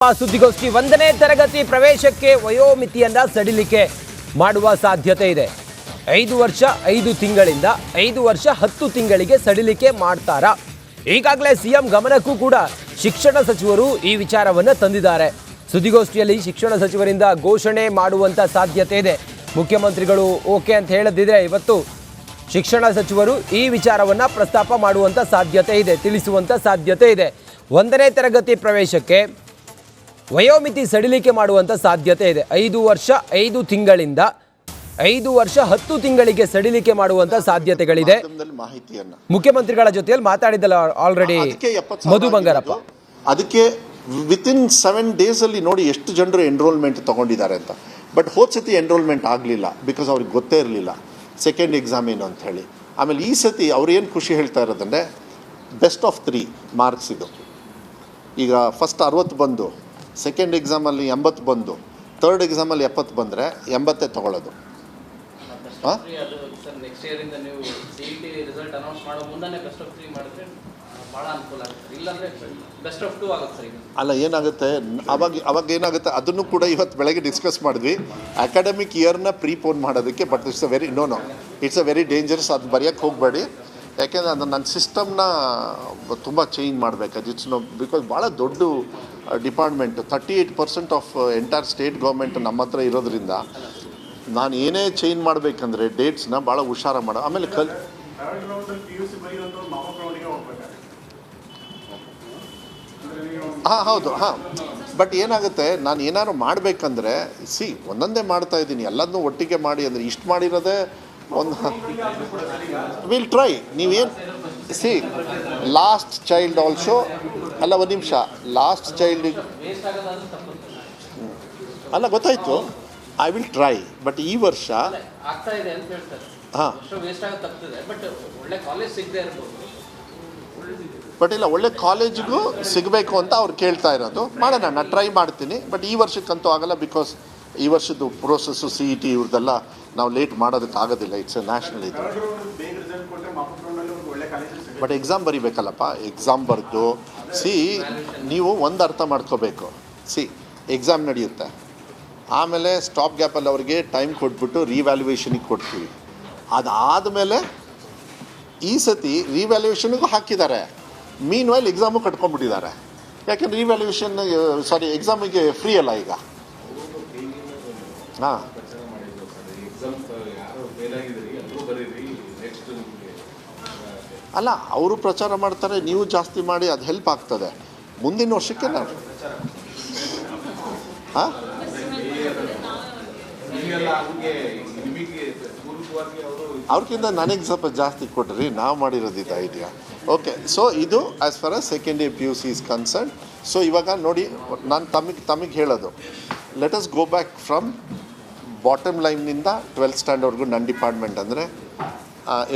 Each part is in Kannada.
ಸುದ್ದಿಗೋಷ್ಠಿ 1ನೇ ತರಗತಿ ಪ್ರವೇಶಕ್ಕೆ ವಯೋಮಿತಿಯನ್ನ ಸಡಿಲಿಕೆ ಮಾಡುವ ಸಾಧ್ಯತೆ ಇದೆ. 5 ವರ್ಷ 5 ತಿಂಗಳಿಂದ 5 ವರ್ಷ 10 ತಿಂಗಳಿಗೆ ಸಡಿಲಿಕೆ ಮಾಡ್ತಾರಾ? ಈಗಾಗಲೇ ಸಿಎಂ ಗಮನಕ್ಕೂ ಕೂಡ ಶಿಕ್ಷಣ ಸಚಿವರು ಈ ವಿಚಾರವನ್ನು ತಂದಿದ್ದಾರೆ. ಸುದ್ದಿಗೋಷ್ಠಿಯಲ್ಲಿ ಶಿಕ್ಷಣ ಸಚಿವರಿಂದ ಘೋಷಣೆ ಮಾಡುವಂತ ಸಾಧ್ಯತೆ ಇದೆ. ಮುಖ್ಯಮಂತ್ರಿಗಳು ಓಕೆ ಅಂತ ಹೇಳದಿದ್ರೆ ಇವತ್ತು ಶಿಕ್ಷಣ ಸಚಿವರು ಈ ವಿಚಾರವನ್ನ ಪ್ರಸ್ತಾಪ ಮಾಡುವಂತ ಸಾಧ್ಯತೆ ಇದೆ, ತಿಳಿಸುವಂತ ಸಾಧ್ಯತೆ ಇದೆ. 1ನೇ ತರಗತಿ ಪ್ರವೇಶಕ್ಕೆ ವಯೋಮಿತಿ ಸಡಿಲಿಕೆ ಮಾಡುವಂಥ ಸಾಧ್ಯತೆ ಇದೆ. 5 ವರ್ಷ 5 ತಿಂಗಳಿಂದ 5 ವರ್ಷ 10 ತಿಂಗಳಿಗೆ ಸಡಿಲಿಕೆ ಮಾಡುವಂಥ ಸಾಧ್ಯತೆಗಳಿದೆ. ಮುಖ್ಯಮಂತ್ರಿಗಳ ಜೊತೆಯಲ್ಲಿ ಮಾತಾಡಿದ್ದಲ್ಲ ಆಲ್ರೆಡಿ ಮಧು ಬಂಗಾರಪ್ಪ. ಅದಕ್ಕೆ ವಿತಿನ್ 7 days ಅಲ್ಲಿ ನೋಡಿ ಎಷ್ಟು ಜನರು ಎನ್ರೋಲ್ಮೆಂಟ್ ತಗೊಂಡಿದ್ದಾರೆ ಅಂತ. ಬಟ್ ಹೋದ ಸತಿ ಎನ್ರೋಲ್ಮೆಂಟ್ ಆಗಲಿಲ್ಲ, ಬಿಕಾಸ್ ಅವ್ರಿಗೆ ಗೊತ್ತೇ ಇರಲಿಲ್ಲ ಸೆಕೆಂಡ್ ಎಕ್ಸಾಮ್ ಏನು ಅಂತ ಹೇಳಿ. ಆಮೇಲೆ ಈ ಸತಿ ಅವ್ರು ಏನು ಖುಷಿ ಹೇಳ್ತಾ ಇರೋದಂದರೆ ಬೆಸ್ಟ್ ಆಫ್ 3 ಮಾರ್ಕ್ಸ್ ಇದು. ಈಗ ಫಸ್ಟ್ 60 ಬಂದು, ಸೆಕೆಂಡ್ ಎಕ್ಸಾಮಲ್ಲಿ 80 ಬಂದು, ಥರ್ಡ್ ಎಕ್ಸಾಮಲ್ಲಿ 70 ಬಂದರೆ 80 ತಗೊಳ್ಳೋದು. ಅಲ್ಲ ಏನಾಗುತ್ತೆ ಅವಾಗ ಏನಾಗುತ್ತೆ ಅದನ್ನು ಕೂಡ ಇವತ್ತು ಬೆಳಗ್ಗೆ ಡಿಸ್ಕಸ್ ಮಾಡಿದ್ವಿ. ಅಕಾಡೆಮಿಕ್ ಇಯರ್ನ ಪ್ರೀಪೋನ್ ಮಾಡೋದಕ್ಕೆ. But it's a very dangerous. ಅದು ಬರೆಯೋಕ್ಕೆ ಹೋಗಬೇಡಿ, ಯಾಕೆಂದರೆ ಅದು ನನ್ನ ಸಿಸ್ಟಮ್ನ ತುಂಬ ಚೇಂಜ್ ಮಾಡಬೇಕು. ಇಟ್ಸ್ ಬಿಕಾಸ್ ಭಾಳ ದೊಡ್ಡ department. 38% of entire state government ನಮ್ಮ ಹತ್ರ ಇರೋದ್ರಿಂದ ನಾನು ಏನೇ ಚೇಂಜ್ ಮಾಡಬೇಕಂದ್ರೆ ಡೇಟ್ಸ್ನ ಭಾಳ ಹುಷಾರ ಮಾಡೋ. ಆಮೇಲೆ ಹೌದು ಬಟ್ ಏನಾಗುತ್ತೆ, ನಾನು ಏನಾದ್ರು ಮಾಡಬೇಕಂದ್ರೆ ಒಂದೊಂದೇ ಮಾಡ್ತಾ ಇದ್ದೀನಿ, ಎಲ್ಲದನ್ನೂ ಒಟ್ಟಿಗೆ ಮಾಡಿ ಅಂದರೆ ಇಷ್ಟು ಮಾಡಿರೋದೇ ಒಂದು ವಿಲ್ ಟ್ರೈ. ನೀವೇನು ಲಾಸ್ಟ್ ಚೈಲ್ಡ್ ಆಲ್ಸೋ ಅಲ್ಲ, ಒಂದು ನಿಮಿಷ, ಲಾಸ್ಟ್ ಚೈಲ್ಡಿಗೆ ಅಲ್ಲ ಗೊತ್ತಾಯಿತು, ಐ ವಿಲ್ ಟ್ರೈ. ಬಟ್ ಈ ವರ್ಷ ಬಟ್ ಇಲ್ಲ, ಒಳ್ಳೆ ಕಾಲೇಜಿಗೂ ಸಿಗಬೇಕು ಅಂತ ಅವ್ರು ಕೇಳ್ತಾ ಇರೋದು. ಮಾಡೋಣ, ನಾನು ಟ್ರೈ ಮಾಡ್ತೀನಿ. ಬಟ್ ಈ ವರ್ಷಕ್ಕಂತೂ ಆಗಲ್ಲ, ಬಿಕಾಸ್ ಈ ವರ್ಷದ್ದು ಪ್ರೋಸೆಸ್ಸು CET ಇವ್ರದ್ದೆಲ್ಲ ನಾವು ಲೇಟ್ ಮಾಡೋದಕ್ಕೆ ಆಗೋದಿಲ್ಲ. ಇಟ್ಸ್ ಎ ನ್ಯಾಷನಲ್ ಇದು. ಬಟ್ ಎಕ್ಸಾಮ್ ಬರೀಬೇಕಲ್ಲಪ್ಪ. ಎಕ್ಸಾಮ್ ಬರೆದು ನೀವು ಒಂದು ಅರ್ಥ ಮಾಡ್ಕೋಬೇಕು. ಎಕ್ಸಾಮ್ ನಡೆಯುತ್ತೆ, ಆಮೇಲೆ ಸ್ಟಾಪ್ ಗ್ಯಾಪಲ್ಲಿ ಅವ್ರಿಗೆ ಟೈಮ್ ಕೊಟ್ಬಿಟ್ಟು ರಿವ್ಯಾಲ್ಯೂಯೇಷನಿಗೆ ಕೊಡ್ತೀವಿ. ಅದಾದಮೇಲೆ ಈ ಸತಿ ರಿವ್ಯಾಲ್ಯೂಯೇಷನಿಗೂ ಹಾಕಿದ್ದಾರೆ. ಮೀನ್ ವೈಲ್ ಎಕ್ಸಾಮು ಕಟ್ಕೊಂಡ್ಬಿಟ್ಟಿದ್ದಾರೆ. ಯಾಕೆಂದ್ರೆ ಎಕ್ಸಾಮಿಗೆ ಫ್ರೀ ಅಲ್ಲ ಈಗ. ಹಾಂ ಅಲ್ಲ, ಅವರು ಪ್ರಚಾರ ಮಾಡ್ತಾರೆ, ನೀವು ಜಾಸ್ತಿ ಮಾಡಿ, ಅದು ಹೆಲ್ಪ್ ಆಗ್ತದೆ ಮುಂದಿನ ವರ್ಷಕ್ಕೆ. ನಾವು ಅವ್ರಿಗಿಂತ ನನಗೆ ಸ್ವಲ್ಪ ಜಾಸ್ತಿ ಕೊಡ್ರಿ, ನಾವು ಮಾಡಿರೋದಿದೆ ಐಡಿಯಾ. ಓಕೆ, ಸೊ ಇದು as far as second year PUC is concern. So ಇವಾಗ ನೋಡಿ, ನಾನು ತಮಗೆ ಹೇಳೋದು, let us go back from bottom ಲೈನ್ನಿಂದ 12th ಸ್ಟ್ಯಾಂಡರ್ಡ್ವರೆಗೂ. ನನ್ನ ಡಿಪಾರ್ಟ್ಮೆಂಟ್ ಅಂದರೆ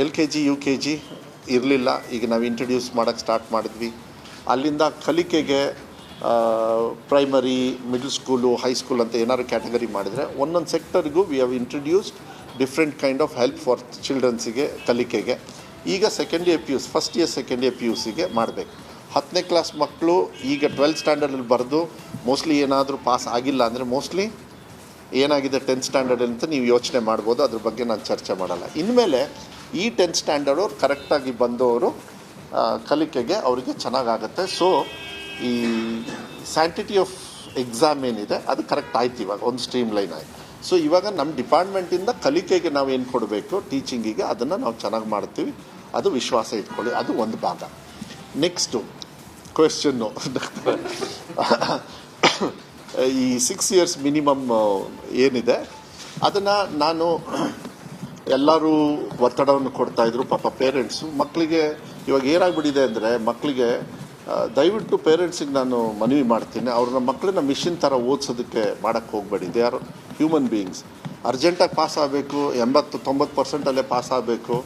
LKG UKG ಇರಲಿಲ್ಲ, ಈಗ ನಾವು ಇಂಟ್ರಡ್ಯೂಸ್ ಮಾಡೋಕ್ಕೆ ಸ್ಟಾರ್ಟ್ ಮಾಡಿದ್ವಿ. ಅಲ್ಲಿಂದ ಕಲಿಕೆಗೆ ಪ್ರೈಮರಿ, ಮಿಡಲ್ ಸ್ಕೂಲು, ಹೈಸ್ಕೂಲ್ ಅಂತ ಏನಾದ್ರು ಕ್ಯಾಟಗರಿ ಮಾಡಿದರೆ ಒಂದೊಂದು ಸೆಕ್ಟರ್ಗೂ we have introduced different kind of help for ಚಿಲ್ಡ್ರನ್ಸಿಗೆ, ಕಲಿಕೆಗೆ. ಈಗ second year PUC, first year second year PUCಗೆ ಮಾಡಬೇಕು. 10ನೇ ಕ್ಲಾಸ್ ಮಕ್ಕಳು ಈಗ 12th ಸ್ಟ್ಯಾಂಡರ್ಡಲ್ಲಿ ಬರೆದು ಮೋಸ್ಟ್ಲಿ ಏನಾದರೂ ಪಾಸ್ ಆಗಿಲ್ಲ ಅಂದರೆ ಮೋಸ್ಟ್ಲಿ ಏನಾಗಿದೆ 10th ಸ್ಟ್ಯಾಂಡರ್ಡ್ ಅಂತ ನೀವು ಯೋಚನೆ ಮಾಡ್ಬೋದು. ಅದ್ರ ಬಗ್ಗೆ ನಾನು ಚರ್ಚೆ ಮಾಡಲ್ಲ. ಇನ್ಮೇಲೆ ಈ 10th ಸ್ಟ್ಯಾಂಡರ್ಡ್ ಅವ್ರು ಕರೆಕ್ಟಾಗಿ ಬಂದವರು ಕಲಿಕೆಗೆ ಅವರಿಗೆ ಚೆನ್ನಾಗಾಗುತ್ತೆ. ಸೊ ಈ ಸ್ಯಾಂಟಿಟಿ ಆಫ್ ಎಕ್ಸಾಮ್ ಏನಿದೆ ಅದು ಕರೆಕ್ಟ್ ಆಯ್ತು, ಇವಾಗ ಒಂದು ಸ್ಟ್ರೀಮ್ ಲೈನ್ ಆಯಿತು. ಸೊ ಇವಾಗ ನಮ್ಮ ಡಿಪಾರ್ಟ್ಮೆಂಟಿಂದ ಕಲಿಕೆಗೆ ನಾವು ಏನು ಕೊಡಬೇಕು ಟೀಚಿಂಗಿಗೆ, ಅದನ್ನು ನಾವು ಚೆನ್ನಾಗಿ ಮಾಡ್ತೀವಿ. ಅದು ವಿಶ್ವಾಸ ಇಟ್ಕೊಳ್ಳಿ, ಅದು ಒಂದು ಭಾಗ. ನೆಕ್ಸ್ಟು ಕ್ವೆಶ್ಚನ್ನು ಈ 6 years ಮಿನಿಮಮ್ ಏನಿದೆ ಅದನ್ನು ನಾನು ಎಲ್ಲರೂ ಒತ್ತಡವನ್ನು ಕೊಡ್ತಾಯಿದ್ರು. ಪಾಪ ಪೇರೆಂಟ್ಸು ಮಕ್ಕಳಿಗೆ ಇವಾಗ ಏನಾಗ್ಬಿಟ್ಟಿದೆ ಅಂದರೆ, ಮಕ್ಕಳಿಗೆ ದಯವಿಟ್ಟು ಪೇರೆಂಟ್ಸಿಗೆ ನಾನು ಮನವಿ ಮಾಡ್ತೀನಿ, ಅವ್ರನ್ನ ಮಕ್ಕಳನ್ನ ಮಿಷಿನ್ ಥರ ಓದಿಸೋದಕ್ಕೆ ಮಾಡೋಕ್ಕೆ ಹೋಗಬೇಡಿ. They are human beings. ಅರ್ಜೆಂಟಾಗಿ ಪಾಸ್ ಆಗಬೇಕು, 80-90% ಪಾಸ್ ಆಗಬೇಕು,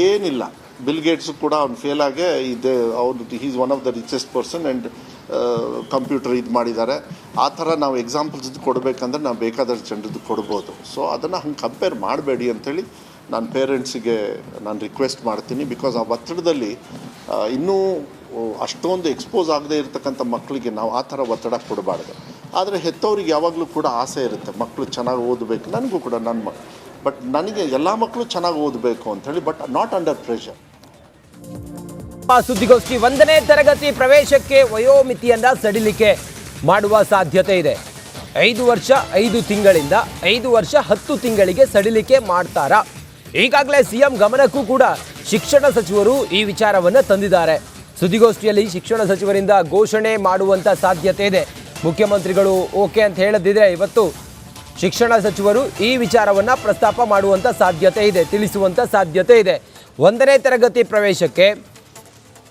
ಏನಿಲ್ಲ. ಬಿಲ್ ಗೇಟ್ಸು ಕೂಡ ಅವ್ನು ಫೇಲ್ ಆಗೇ ಇದೆ. ಅವ್ನು is one of the richest person and computer ಇದು ಮಾಡಿದ್ದಾರೆ. ಆ ಥರ ನಾವು ಎಕ್ಸಾಂಪಲ್ಸ್ ಕೊಡಬೇಕಂದ್ರೆ ನಾವು ಬೇಕಾದಷ್ಟು ಜನರದ್ದು ಕೊಡ್ಬೋದು. ಸೊ ಅದನ್ನು ಹಂಗೆ ಕಂಪೇರ್ ಮಾಡಬೇಡಿ ಅಂಥೇಳಿ ನಾನು ಪೇರೆಂಟ್ಸಿಗೆ ನಾನು ರಿಕ್ವೆಸ್ಟ್ ಮಾಡ್ತೀನಿ. ಬಿಕಾಸ್ ಆ ಒತ್ತಡದಲ್ಲಿ ಇನ್ನೂ ಅಷ್ಟೊಂದು ಎಕ್ಸ್ಪೋಸ್ ಆಗದೆ ಇರತಕ್ಕಂಥ ಮಕ್ಕಳಿಗೆ ನಾವು ಆ ಥರ ಒತ್ತಡ ಕೊಡಬಾರ್ದು. ಆದರೆ ಹೆತ್ತವ್ರಿಗೆ ಯಾವಾಗಲೂ ಕೂಡ ಆಸೆ ಇರುತ್ತೆ ಮಕ್ಕಳು ಚೆನ್ನಾಗಿ ಓದಬೇಕು. ನನಗೂ ಕೂಡ ಬಟ್ ನನಗೆ ಎಲ್ಲ ಮಕ್ಕಳು ಚೆನ್ನಾಗಿ ಓದಬೇಕು ಅಂಥೇಳಿ, ಬಟ್ ನಾಟ್ ಅಂಡರ್ ಪ್ರೆಷರ್. ಸುದ್ದಿಗೋಷ್ಠಿ 1ನೇ ತರಗತಿ ಪ್ರವೇಶಕ್ಕೆ ವಯೋಮಿತಿಯನ್ನ ಸಡಿಲಿಕೆ ಮಾಡುವ ಸಾಧ್ಯತೆ ಇದೆ. 5 ವರ್ಷ 5 ತಿಂಗಳಿಂದ 5 ವರ್ಷ 10 ತಿಂಗಳಿಗೆ ಸಡಿಲಿಕೆ ಮಾಡ್ತಾರಾ? ಈಗಾಗಲೇ ಸಿಎಂ ಗಮನಕ್ಕೂ ಕೂಡ ಶಿಕ್ಷಣ ಸಚಿವರು ಈ ವಿಚಾರವನ್ನು ತಂದಿದ್ದಾರೆ. ಸುದ್ದಿಗೋಷ್ಠಿಯಲ್ಲಿ ಶಿಕ್ಷಣ ಸಚಿವರಿಂದ ಘೋಷಣೆ ಮಾಡುವಂಥ ಸಾಧ್ಯತೆ ಇದೆ. ಮುಖ್ಯಮಂತ್ರಿಗಳು ಓಕೆ ಅಂತ ಹೇಳದಿದ್ರೆ ಇವತ್ತು ಶಿಕ್ಷಣ ಸಚಿವರು ಈ ವಿಚಾರವನ್ನು ಪ್ರಸ್ತಾಪ ಮಾಡುವಂಥ ಸಾಧ್ಯತೆ ಇದೆ, ತಿಳಿಸುವಂಥ ಸಾಧ್ಯತೆ ಇದೆ. 1ನೇ ತರಗತಿ ಪ್ರವೇಶಕ್ಕೆ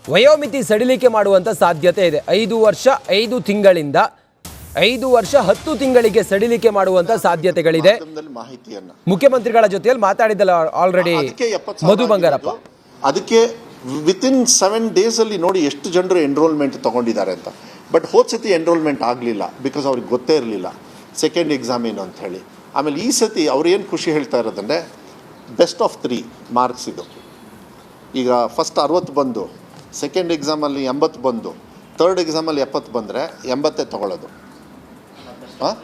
ವಯೋಮಿತಿ ಸಡಿಲಿಕೆ ಮಾಡುವಂಥ ಸಾಧ್ಯತೆ ಇದೆ. 5 ವರ್ಷ 5 ತಿಂಗಳಿಂದ 5 ವರ್ಷ 10 ತಿಂಗಳಿಗೆ ಸಡಿಲಿಕೆ ಮಾಡುವಂಥ ಸಾಧ್ಯತೆಗಳಿದೆ. ಮುಖ್ಯಮಂತ್ರಿಗಳ ಜೊತೆಯಲ್ಲಿ ಮಾತಾಡಿದ್ದಲ್ಲ ಆಲ್ರೆಡಿ ಮಧು ಬಂಗಾರಪ್ಪ. ಅದಕ್ಕೆ ವಿತಿನ್ 7 ಡೇಸಲ್ಲಿ ನೋಡಿ ಎಷ್ಟು ಜನರು ಎನ್ರೋಲ್ಮೆಂಟ್ ತೊಗೊಂಡಿದ್ದಾರೆ ಅಂತ. ಬಟ್ ಹೋದ ಸತಿ ಎನ್ರೋಲ್ಮೆಂಟ್ ಆಗಲಿಲ್ಲ, ಬಿಕಾಸ್ ಅವ್ರಿಗೆ ಗೊತ್ತೇ ಇರಲಿಲ್ಲ ಸೆಕೆಂಡ್ ಎಕ್ಸಾಮ್ ಏನು ಅಂತ ಹೇಳಿ. ಆಮೇಲೆ ಈ ಸತಿ ಅವ್ರೇನು ಖುಷಿ ಹೇಳ್ತಾ ಇರೋದಂದರೆ ಬೆಸ್ಟ್ ಆಫ್ 3 ಮಾರ್ಕ್ಸ್ ಇದು. ಈಗ ಫಸ್ಟ್ 60 ಬಂದು, ಸೆಕೆಂಡ್ ಎಕ್ಸಾಮಲ್ಲಿ 80 ಬಂದು, ಥರ್ಡ್ ಎಕ್ಸಾಮಲ್ಲಿ 70 ಬಂದರೆ 80 ತೊಗೊಳ್ಳೋದು. ಹಾಂ,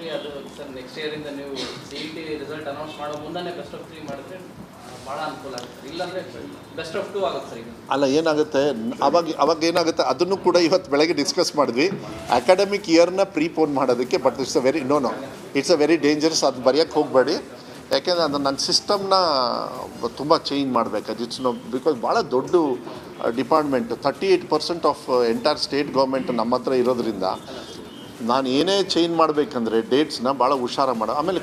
ಅಲ್ಲ ಏನಾಗುತ್ತೆ ಅವಾಗ ಏನಾಗುತ್ತೆ ಅದನ್ನು ಕೂಡ ಇವತ್ತು ಬೆಳಗ್ಗೆ ಡಿಸ್ಕಸ್ ಮಾಡಿದ್ವಿ. ಅಕಾಡೆಮಿಕ್ ಇಯರ್ನ ಪ್ರೀಪೋನ್ ಮಾಡೋದಕ್ಕೆ. But it's a very dangerous. ಅದು ಬರೆಯೋಕ್ಕೆ ಹೋಗಬೇಡಿ, ಯಾಕೆಂದರೆ ಅದು ನನ್ನ ಸಿಸ್ಟಮ್ನ ತುಂಬ ಚೇಂಜ್ ಮಾಡಬೇಕು. ಇಟ್ಸ್ ಬಿಕಾಸ್ ಭಾಳ ದೊಡ್ಡ department. 38% of entire state government ನಮ್ಮ ಹತ್ರ ಇರೋದ್ರಿಂದ ನಾನು ಏನೇ ಚೇಂಜ್ ಮಾಡಬೇಕಂದ್ರೆ ಡೇಟ್ಸ್ನ ಭಾಳ ಹುಷಾರ ಮಾಡೋ. ಆಮೇಲೆ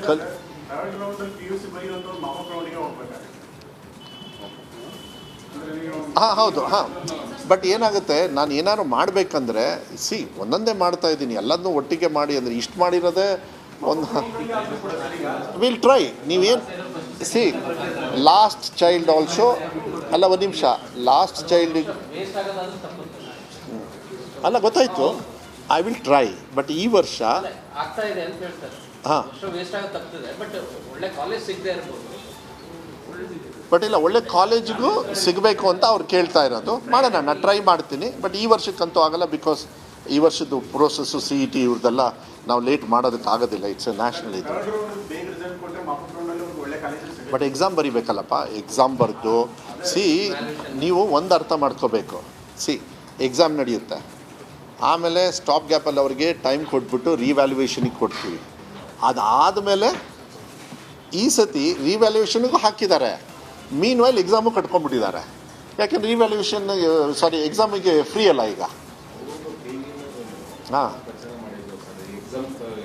ಹಾಂ ಹೌದು, ಹಾಂ. ಬಟ್ ಏನಾಗುತ್ತೆ, ನಾನು ಏನಾದ್ರು ಮಾಡಬೇಕಂದ್ರೆ ಒಂದೊಂದೇ ಮಾಡ್ತಾ ಇದ್ದೀನಿ, ಎಲ್ಲದನ್ನೂ ಒಟ್ಟಿಗೆ ಮಾಡಿ ಅಂದರೆ ಇಷ್ಟು ಮಾಡಿರೋದೇ ಒಂದು ವಿಲ್ ಟ್ರೈ. ನೀವೇನು ಲಾಸ್ಟ್ ಚೈಲ್ಡ್ ಆಲ್ಸೋ ಅಲ್ಲ, ಒಂದು ನಿಮಿಷ, ಲಾಸ್ಟ್ ಚೈಲ್ಡಿಗೆ ಅಲ್ಲ ಗೊತ್ತಾಯಿತು, ಐ ವಿಲ್ ಟ್ರೈ. ಬಟ್ ಈ ವರ್ಷ ಹಾಂ, ಬಟ್ ಇಲ್ಲ, ಒಳ್ಳೆ ಕಾಲೇಜಿಗೂ ಸಿಗಬೇಕು ಅಂತ ಅವ್ರು ಕೇಳ್ತಾ ಇರೋದು. ಮಾಡೋಣ, ನಾನು ಟ್ರೈ ಮಾಡ್ತೀನಿ. ಬಟ್ ಈ ವರ್ಷಕ್ಕಂತೂ ಆಗಲ್ಲ, ಬಿಕಾಸ್ ಈ ವರ್ಷದ್ದು ಪ್ರೋಸೆಸ್ಸು CET ಇವ್ರದ್ದೆಲ್ಲ ನಾವು ಲೇಟ್ ಮಾಡೋದಕ್ಕೆ ಆಗೋದಿಲ್ಲ. ಇಟ್ಸ್ ಎ ನ್ಯಾಷನಲ್ ಇದು. ಬಟ್ ಎಕ್ಸಾಮ್ ಬರೀಬೇಕಲ್ಲಪ್ಪ. ಎಕ್ಸಾಮ್ ಬರೆದು ನೀವು ಒಂದು ಅರ್ಥ ಮಾಡ್ಕೋಬೇಕು. ಎಕ್ಸಾಮ್ ನಡೆಯುತ್ತೆ, ಆಮೇಲೆ ಸ್ಟಾಪ್ ಗ್ಯಾಪಲ್ಲಿ ಅವ್ರಿಗೆ ಟೈಮ್ ಕೊಟ್ಬಿಟ್ಟು ರಿವ್ಯಾಲ್ಯೂಯೇಷನಿಗೆ ಕೊಡ್ತೀವಿ. ಅದಾದಮೇಲೆ ಈ ಸತಿ ರಿವ್ಯಾಲ್ಯೂಯೇಷನ್ಗೂ ಹಾಕಿದ್ದಾರೆ. ಮೀನ್ ವೈಲ್ ಎಕ್ಸಾಮು ಕಟ್ಕೊಂಡ್ಬಿಟ್ಟಿದ್ದಾರೆ. ಯಾಕೆಂದರೆ ಎಕ್ಸಾಮಿಗೆ ಫ್ರೀ ಅಲ್ಲ ಈಗ. ಹಾಂ,